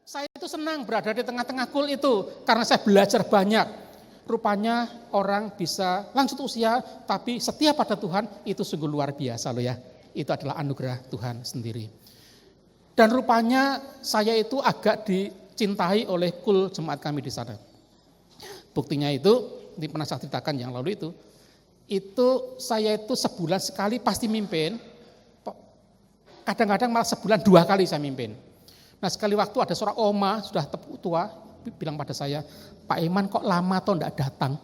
Saya itu senang berada di tengah-tengah kul itu karena saya belajar banyak. Rupanya orang bisa lanjut usia, tapi setia pada Tuhan itu sungguh luar biasa loh ya. Itu adalah anugerah Tuhan sendiri. Dan rupanya saya itu agak dicintai oleh kul jemaat kami di sana. Buktinya itu, ini pernah saya ceritakan yang lalu itu saya itu sebulan sekali pasti mimpin, kadang-kadang malah sebulan 2 kali saya mimpin. Nah sekali waktu ada seorang oma sudah tua bilang pada saya, Pak Iman kok lama toh enggak datang?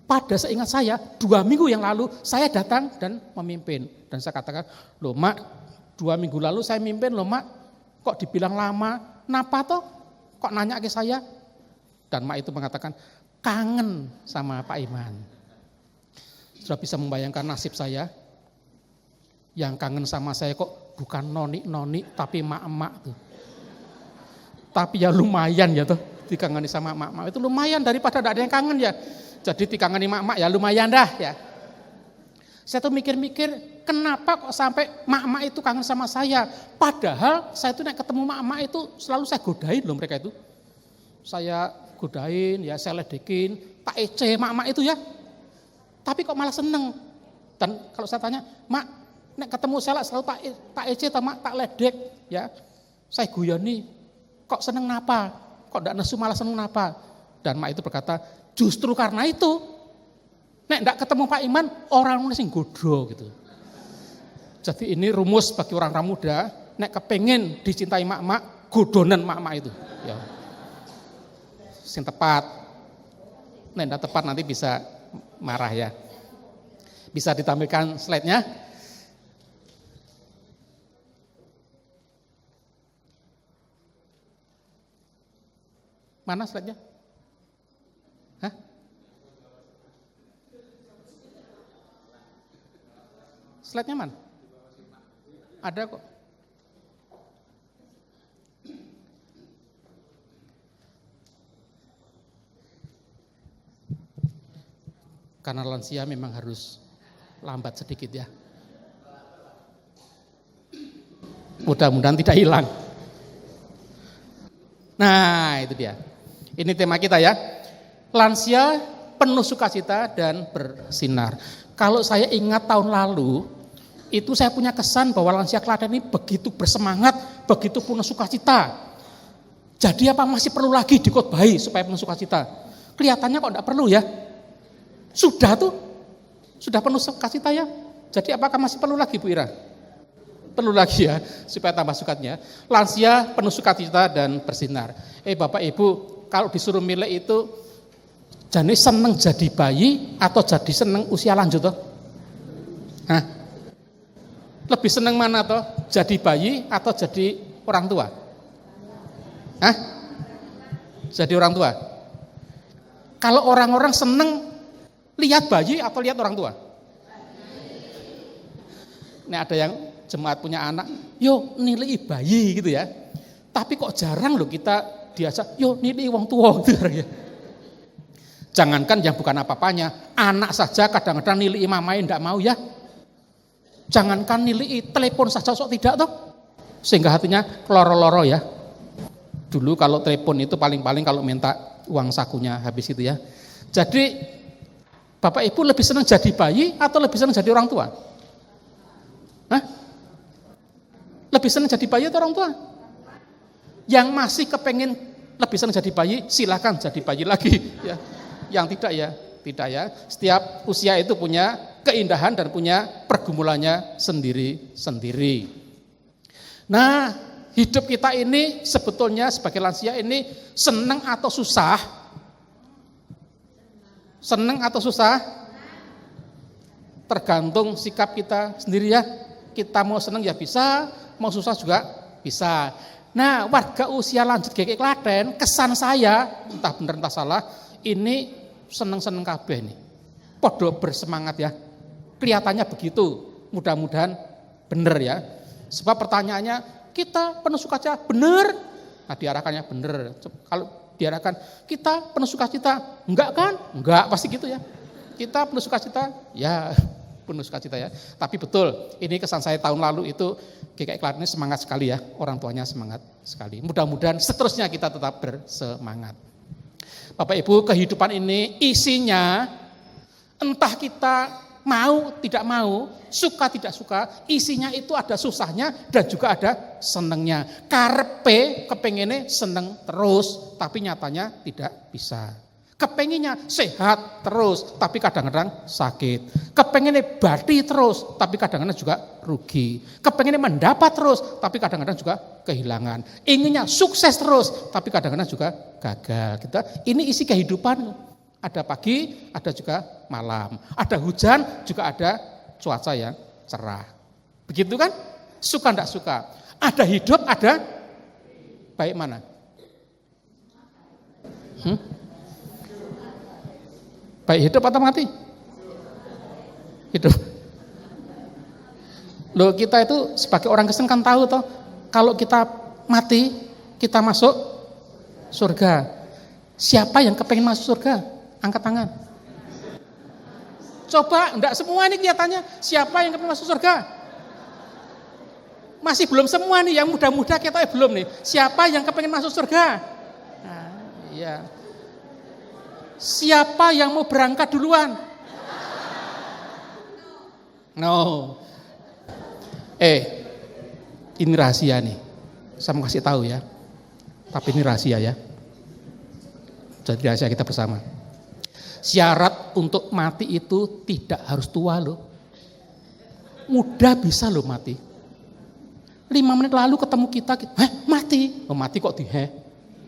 Pada seingat saya 2 minggu yang lalu saya datang dan memimpin. Dan saya katakan, loh mak 2 minggu lalu saya mimpin loh mak, kok dibilang lama, kenapa toh? Kok nanya ke saya? Dan mak itu mengatakan, kangen sama Pak Iman. Sudah bisa membayangkan nasib saya, yang kangen sama saya kok bukan noni-noni tapi mak-mak tuh. Tapi ya lumayan ya tuh, dikangeni sama mak-mak itu lumayan daripada tidak ada yang kangen ya. Jadi dikangeni mak-mak ya lumayan dah ya. Saya tuh mikir-mikir, kenapa kok sampai mak-mak itu kangen sama saya? Padahal saya tuh nek ketemu mak-mak itu selalu saya godain loh mereka itu. Saya godain ya, saya ledekin, tak ece mak-mak itu ya. Tapi kok malah seneng. Dan kalau saya tanya, mak, nek ketemu saya selalu tak ece, mak, tak ledek ya. Saya guyoni, kok seneng napa? Kok ndak nesu malah seneng napa? Dan mak itu berkata, justru karena itu, nek ndak ketemu Pak Iman, orang sing godho gitu. Jadi ini rumus bagi orang muda, nek kepengen dicintai mak-mak, godonan mak-mak itu. Ya. Sing tepat. Nek ndak tepat nanti bisa marah ya. Bisa ditampilkan slide-nya. Mana slide-nya? Hah? Slide-nya mana? Ada kok. Karena lansia memang harus lambat sedikit ya. Mudah-mudahan tidak hilang. Nah itu dia. Ini tema kita ya. Lansia penuh sukacita dan bersinar. Kalau saya ingat tahun lalu, itu saya punya kesan bahwa lansia Klaten ini begitu bersemangat, begitu penuh sukacita. Jadi apa masih perlu lagi dikhotbahi supaya penuh sukacita? Kelihatannya kok enggak perlu ya. Sudah tuh, sudah penuh sukacita ya. Jadi apakah masih perlu lagi Bu Ira? Perlu lagi ya, supaya tambah sukacitanya. Lansia penuh sukacita dan bersinar. Bapak Ibu, kalau disuruh milih itu, jadi seneng jadi bayi atau jadi seneng usia lanjut toh? Hah? Lebih seneng mana toh? Jadi bayi atau jadi orang tua? Hah? Jadi orang tua? Kalau orang-orang seneng lihat bayi atau lihat orang tua? Ini ada yang jemaat punya anak, yo nilai bayi gitu ya. Tapi kok jarang loh kita diajak, yo nilai wong tua gitu ya. Jangankan yang bukan apa-apanya, anak saja kadang-kadang nilai mamai ndak mau ya. Jangankan nilai telepon saja sok tidak toh. Sehingga hatinya loro-loro ya. Dulu kalau telepon itu paling-paling kalau minta uang sakunya habis itu ya. Jadi Bapak Ibu lebih senang jadi bayi atau lebih senang jadi orang tua? Hah? Lebih senang jadi bayi atau orang tua? Yang masih kepengen lebih senang jadi bayi, silakan jadi bayi lagi ya. Yang tidak ya, tidak ya. Setiap usia itu punya keindahan dan punya pergumulannya sendiri-sendiri. Nah, hidup kita ini sebetulnya sebagai lansia ini senang atau susah? Senang atau susah? Tergantung sikap kita sendiri ya. Kita mau senang ya bisa, mau susah juga bisa. Nah, warga usia lanjut GKI Klaten, kesan saya, entah benar entah salah, ini seneng-seneng kabeh nih. Podo bersemangat ya. Kelihatannya begitu. Mudah-mudahan benar ya. Sebab pertanyaannya, kita penuh sukacita benar? Nah, diarahkannya benar. Kalau diarahkan, kita penuh sukacita, enggak kan? Enggak, pasti gitu ya. Kita penuh sukacita, ya penuh sukacita ya. Tapi betul, ini kesan saya tahun lalu itu GKI Klaten ini semangat sekali ya, orang tuanya semangat sekali. Mudah-mudahan seterusnya kita tetap bersemangat. Bapak Ibu, kehidupan ini isinya entah kita mau tidak mau, suka tidak suka, isinya itu ada susahnya dan juga ada senengnya. Karepe kepengennya seneng terus, tapi nyatanya tidak bisa. Kepengennya sehat terus, tapi kadang-kadang sakit. Kepengennya badi terus, tapi kadang-kadang juga rugi. Kepengennya mendapat terus, tapi kadang-kadang juga kehilangan. Inginnya sukses terus, tapi kadang-kadang juga gagal. Gitu. Ini isi kehidupan. Ada pagi, ada juga malam. Ada hujan, juga ada cuaca yang cerah. Begitu kan? Suka enggak suka. Ada hidup, ada baik mana? Baik hidup atau mati? Hidup. Loh, kita itu sebagai orang Kristen kan tahu toh, kalau kita mati, kita masuk surga. Siapa yang kepengen masuk surga? Angkat tangan. Coba, enggak semua ini kelihatannya. Siapa yang kepengen masuk surga? Masih belum semua nih, yang muda-muda kita belum nih. Siapa yang kepengen masuk surga? Nah, iya. Siapa yang mau berangkat duluan? No. Ini rahasia nih. Saya mau kasih tahu ya. Tapi ini rahasia ya. Jadi rahasia kita bersama. Syarat untuk mati itu tidak harus tua loh. Muda bisa loh mati. 5 menit lalu ketemu kita, mati. Oh, mati kok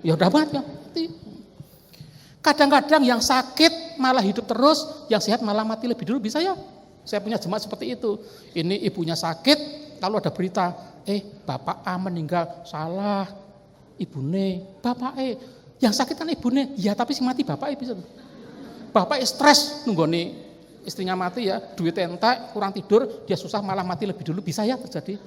ya udah mati. Kadang-kadang yang sakit malah hidup terus, yang sehat malah mati lebih dulu, bisa ya? Saya punya jemaat seperti itu. Ini ibunya sakit, lalu ada berita, bapak A meninggal, salah ibune, bapak yang sakit kan ibune, ya tapi si mati bapak bisa. Bapak stres nunggu nih istrinya mati ya, duit entek, kurang tidur, dia susah malah mati lebih dulu, bisa ya terjadi.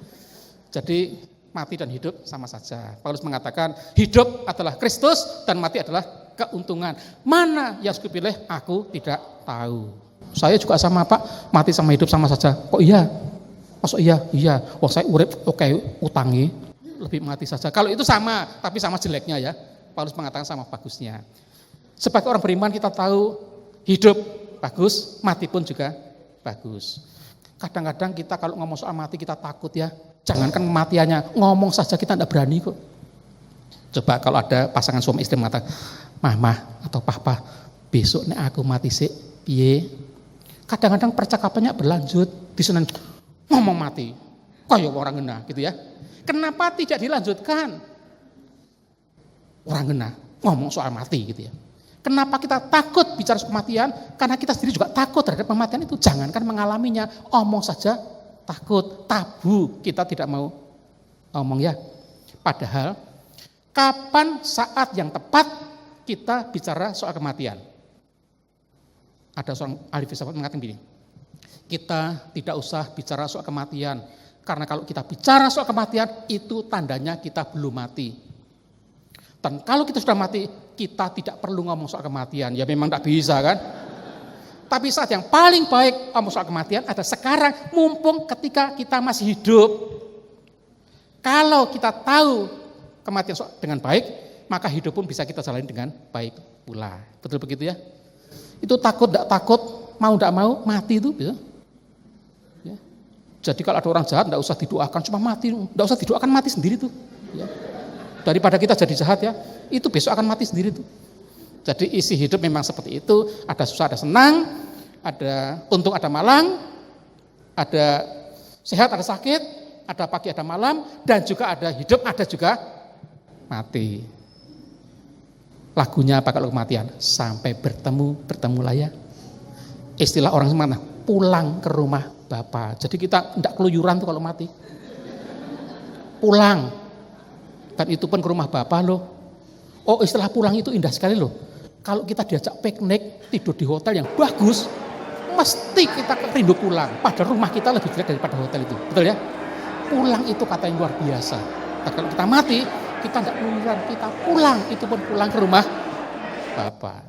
Jadi mati dan hidup sama saja. Paulus mengatakan hidup adalah Kristus dan mati adalah keuntungan. Mana yang aku pilih? Aku tidak tahu. Saya juga sama Pak, mati sama hidup sama saja. Kok iya? Masuk iya? Iya. Wah saya urip oke utangi, lebih mati saja. Kalau itu sama, tapi sama jeleknya ya. Paulus mengatakan sama bagusnya. Sebagai orang beriman kita tahu hidup bagus, mati pun juga bagus. Kadang-kadang kita kalau ngomong soal mati kita takut ya. Jangankan kematiannya, ngomong saja kita tidak berani kok. Coba kalau ada pasangan suami istri mengatakan, Mah atau Papa, besok nek aku mati sik piye? Kadang-kadang percakapannya berlanjut, disunan ngomong mati. Kayak orang ngena gitu ya. Kenapa tidak dilanjutkan? Orang ngena ngomong soal mati gitu ya. Kenapa kita takut bicara soal kematian? Karena kita sendiri juga takut terhadap kematian itu. Jangankan mengalaminya, omong saja takut, tabu, kita tidak mau ngomong ya. Padahal kapan saat yang tepat kita bicara soal kematian? Ada seorang ahli filsafat mengatakan begini, kita tidak usah bicara soal kematian, karena kalau kita bicara soal kematian itu tandanya kita belum mati. Dan kalau kita sudah mati, kita tidak perlu ngomong soal kematian. Ya memang tidak bisa kan? Tapi saat yang paling baik ngomong soal kematian ada sekarang, mumpung ketika kita masih hidup. Kalau kita tahu kematian dengan baik, maka hidup pun bisa kita jalani dengan baik pula. Betul begitu ya? Itu takut, tidak takut, mau tidak mau, mati itu bisa. Ya. Jadi kalau ada orang jahat, tidak usah didoakan, cuma mati. Tidak usah didoakan, mati sendiri tuh. Ya. Daripada kita jadi jahat ya, itu besok akan mati sendiri tuh. Jadi isi hidup memang seperti itu, ada susah, ada senang, ada untung, ada malang, ada sehat, ada sakit, ada pagi, ada malam, dan juga ada hidup, ada juga mati. Lagunya apa kalau kematian? Sampai bertemulah ya. Istilah orang mana? Pulang ke rumah Bapa. Jadi kita tidak keluyuran tuh kalau mati. Pulang. Dan itu pun ke rumah Bapa loh. Oh istilah pulang itu indah sekali loh. Kalau kita diajak piknik, tidur di hotel yang bagus, mesti kita rindu pulang. Padahal rumah kita lebih jelek daripada hotel itu. Betul ya? Pulang itu kata yang luar biasa. Nah, kalau kita mati, kita tidak keluyuran, kita pulang. Itu pun pulang ke rumah Bapa.